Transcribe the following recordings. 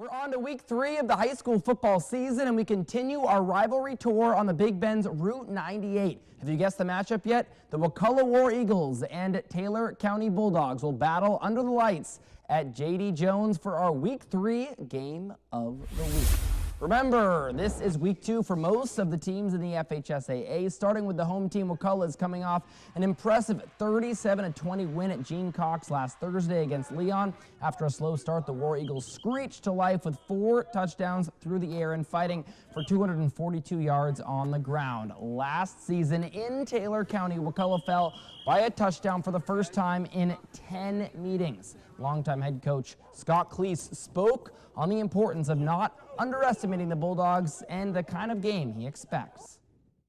We're on to week 3 of the high school football season, and we continue our rivalry tour on the Big Ben's Route 98. Have you guessed the matchup yet? The Wakulla War Eagles and Taylor County Bulldogs will battle under the lights at J.D. Jones for our week 3 game of the week. Remember, this is week 2 for most of the teams in the FHSAA. Starting with the home team, Wakulla is coming off an impressive 37-20 win at Gene Cox last Thursday against Leon. After a slow start, the War Eagles screeched to life with 4 touchdowns through the air and fighting for 242 yards on the ground. Last season in Taylor County, Wakulla fell by a touchdown for the first time in 10 meetings. Longtime head coach Scott Cleese spoke on the importance of not underestimating the Bulldogs and the kind of game he expects.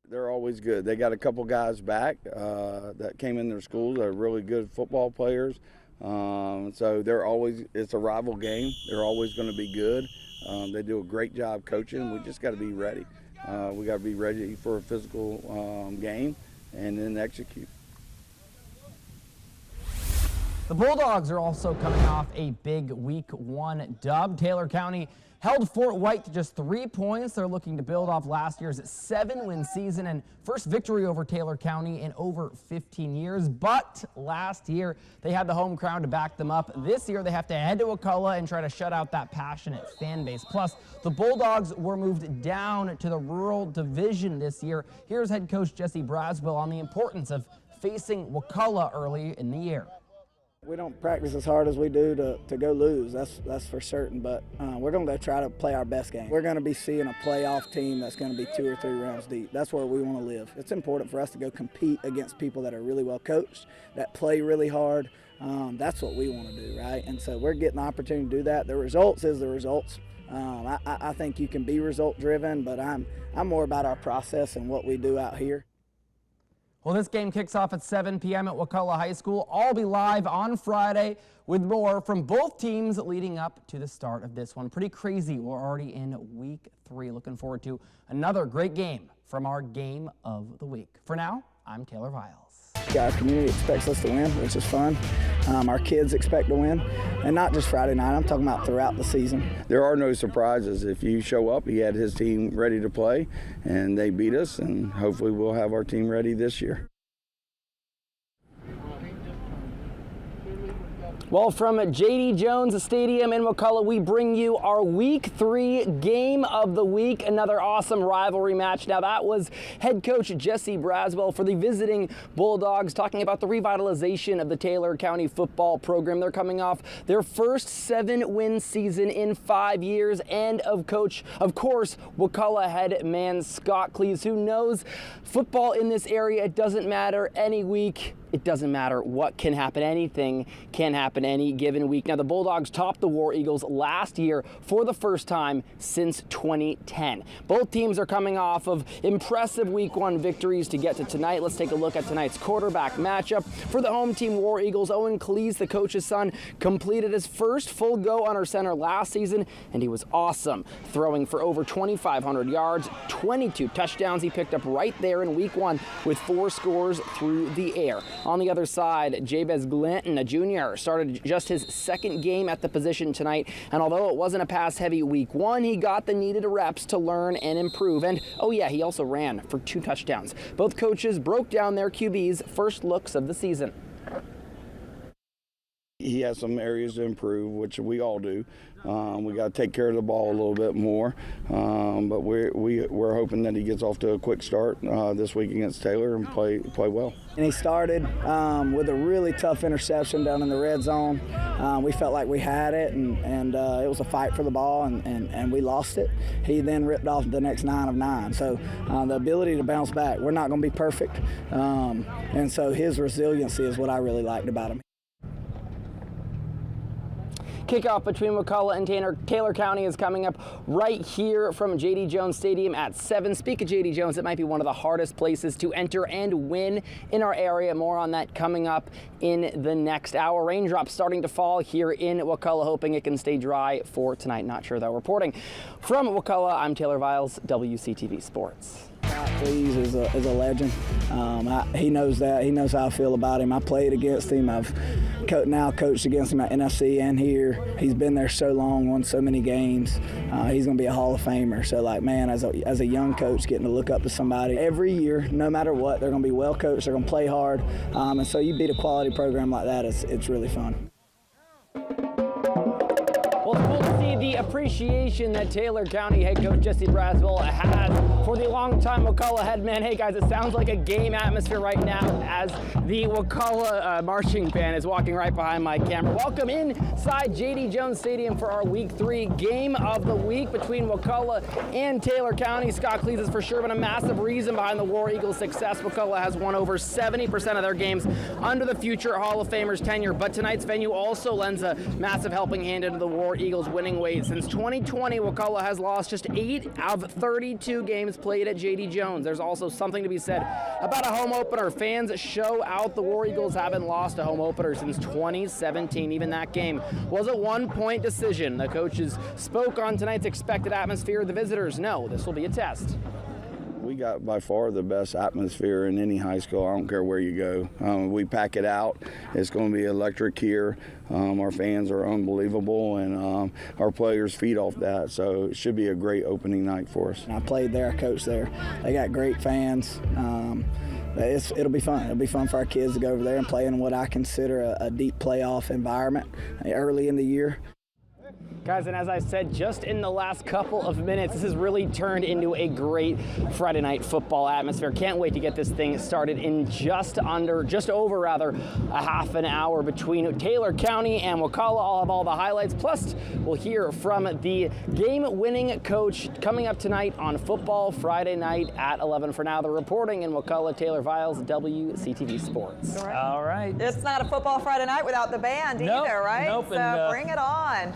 They're always good. They got a couple guys back that came in their schools that are really good football players. So they're always, it's a rival game. They're always going to be good. They do a great job coaching. We just got to be ready. We got to be ready for a physical game and then execute. The Bulldogs are also coming off a big week 1 dub. Taylor County held Fort White to just 3 points. They're looking to build off last year's 7-win season and first victory over Taylor County in over 15 years. But last year, they had the home crowd to back them up. This year, they have to head to Wakulla and try to shut out that passionate fan base. Plus, the Bulldogs were moved down to the rural division this year. Here's head coach Jesse Braswell on the importance of facing Wakulla early in the year. We don't practice as hard as we do to go lose, that's for certain, but we're going to try to play our best game. We're going to be seeing a playoff team that's going to be 2 or 3 rounds deep. That's where we want to live. It's important for us to go compete against people that are really well coached, that play really hard. That's what we want to do, right? And so we're getting the opportunity to do that. The results is the results. I think you can be result driven, but I'm more about our process and what we do out here. Well, this game kicks off at 7 p.m. at Wakulla High School. I'll be live on Friday with more from both teams leading up to the start of this one. Pretty crazy. We're already in week 3. Looking forward to another great game from our game of the week. For now, I'm Taylor Viles. Our community expects us to win, which is fun. Our kids expect to win, and not just Friday night. I'm talking about throughout the season. There are no surprises. If you show up, he had his team ready to play, and they beat us, and hopefully we'll have our team ready this year. Well, from J.D. Jones Stadium in Wakulla, we bring you our Week 3 Game of the Week, another awesome rivalry match. Now, that was head coach Jesse Braswell for the visiting Bulldogs talking about the revitalization of the Taylor County football program. They're coming off their first 7-win season in 5 years, and of course, Wakulla head man Scott Cleese, who knows football in this area. It doesn't matter any week. It doesn't matter what can happen. Anything can happen any given week. Now, the Bulldogs topped the War Eagles last year for the first time since 2010. Both teams are coming off of impressive week 1 victories to get to tonight. Let's take a look at tonight's quarterback matchup. For the home team War Eagles, Owen Cleese, the coach's son, completed his first full go under center last season, and he was awesome, throwing for over 2,500 yards, 22 touchdowns he picked up right there in week 1 with 4 scores through the air. On the other side, Jabez Glanton, a junior, started just his 2nd game at the position tonight, and although it wasn't a pass-heavy week 1, he got the needed reps to learn and improve. And, oh yeah, he also ran for 2 touchdowns. Both coaches broke down their QB's first looks of the season. He has some areas to improve, which we all do. We got to take care of the ball a little bit more, but we're hoping that he gets off to a quick start this week against Taylor and play well. And he started with a really tough interception down in the red zone. We felt like we had it, and it was a fight for the ball, and we lost it. He then ripped off the next 9 of 9. So the ability to bounce back, we're not going to be perfect, and so his resiliency is what I really liked about him. Kickoff between Wakulla and Taylor County is coming up right here from J.D. Jones Stadium at 7. Speak of J.D. Jones, it might be one of the hardest places to enter and win in our area. More on that coming up in the next hour. Raindrops starting to fall here in Wakulla, hoping it can stay dry for tonight. Not sure though. Reporting from Wakulla, I'm Taylor Viles, WCTV Sports. Please is a legend. He knows that. He knows how I feel about him. I played against him. I've now coached against him at NFC and here. He's been there so long, won so many games. He's going to be a Hall of Famer. So, like, man, as a young coach, getting to look up to somebody every year, no matter what, they're going to be well coached. They're going to play hard, and so you beat a quality program like that. It's really fun. Well, it's cool to see the appreciation that Taylor County head coach Jesse Braswell has for the longtime Wakulla head man. Hey guys, it sounds like a game atmosphere right now as the Wakulla marching band is walking right behind my camera. Welcome inside J.D. Jones Stadium for our Week 3 game of the week between Wakulla and Taylor County. Scott Cleese has for sure been a massive reason behind the War Eagles' success. Wakulla has won over 70% of their games under the future Hall of Famers tenure, but tonight's venue also lends a massive helping hand into the War Eagles' winning ways. Since 2020, Wakulla has lost just 8 out of 32 games played at J.D. Jones. There's also something to be said about a home opener. Fans show out the War Eagles haven't lost a home opener since 2017. Even that game was a one-point decision. The coaches spoke on tonight's expected atmosphere. The visitors know this will be a test. We got by far the best atmosphere in any high school. I don't care where you go. We pack it out. It's going to be electric here. Our fans are unbelievable, and our players feed off that. So it should be a great opening night for us. I played there, I coached there. They got great fans. It'll be fun. It'll be fun for our kids to go over there and play in what I consider a deep playoff environment early in the year. Guys, and as I said, just in the last couple of minutes, this has really turned into a great Friday night football atmosphere. Can't wait to get this thing started in just over a half an hour between Taylor County and Wakulla. I'll have all the highlights. Plus, we'll hear from the game-winning coach coming up tonight on Football Friday night at 11. For now, the reporting in Wakulla, Taylor Viles, WCTV Sports. All right. It's not a Football Friday night without the band either, right? Nope. So bring it on.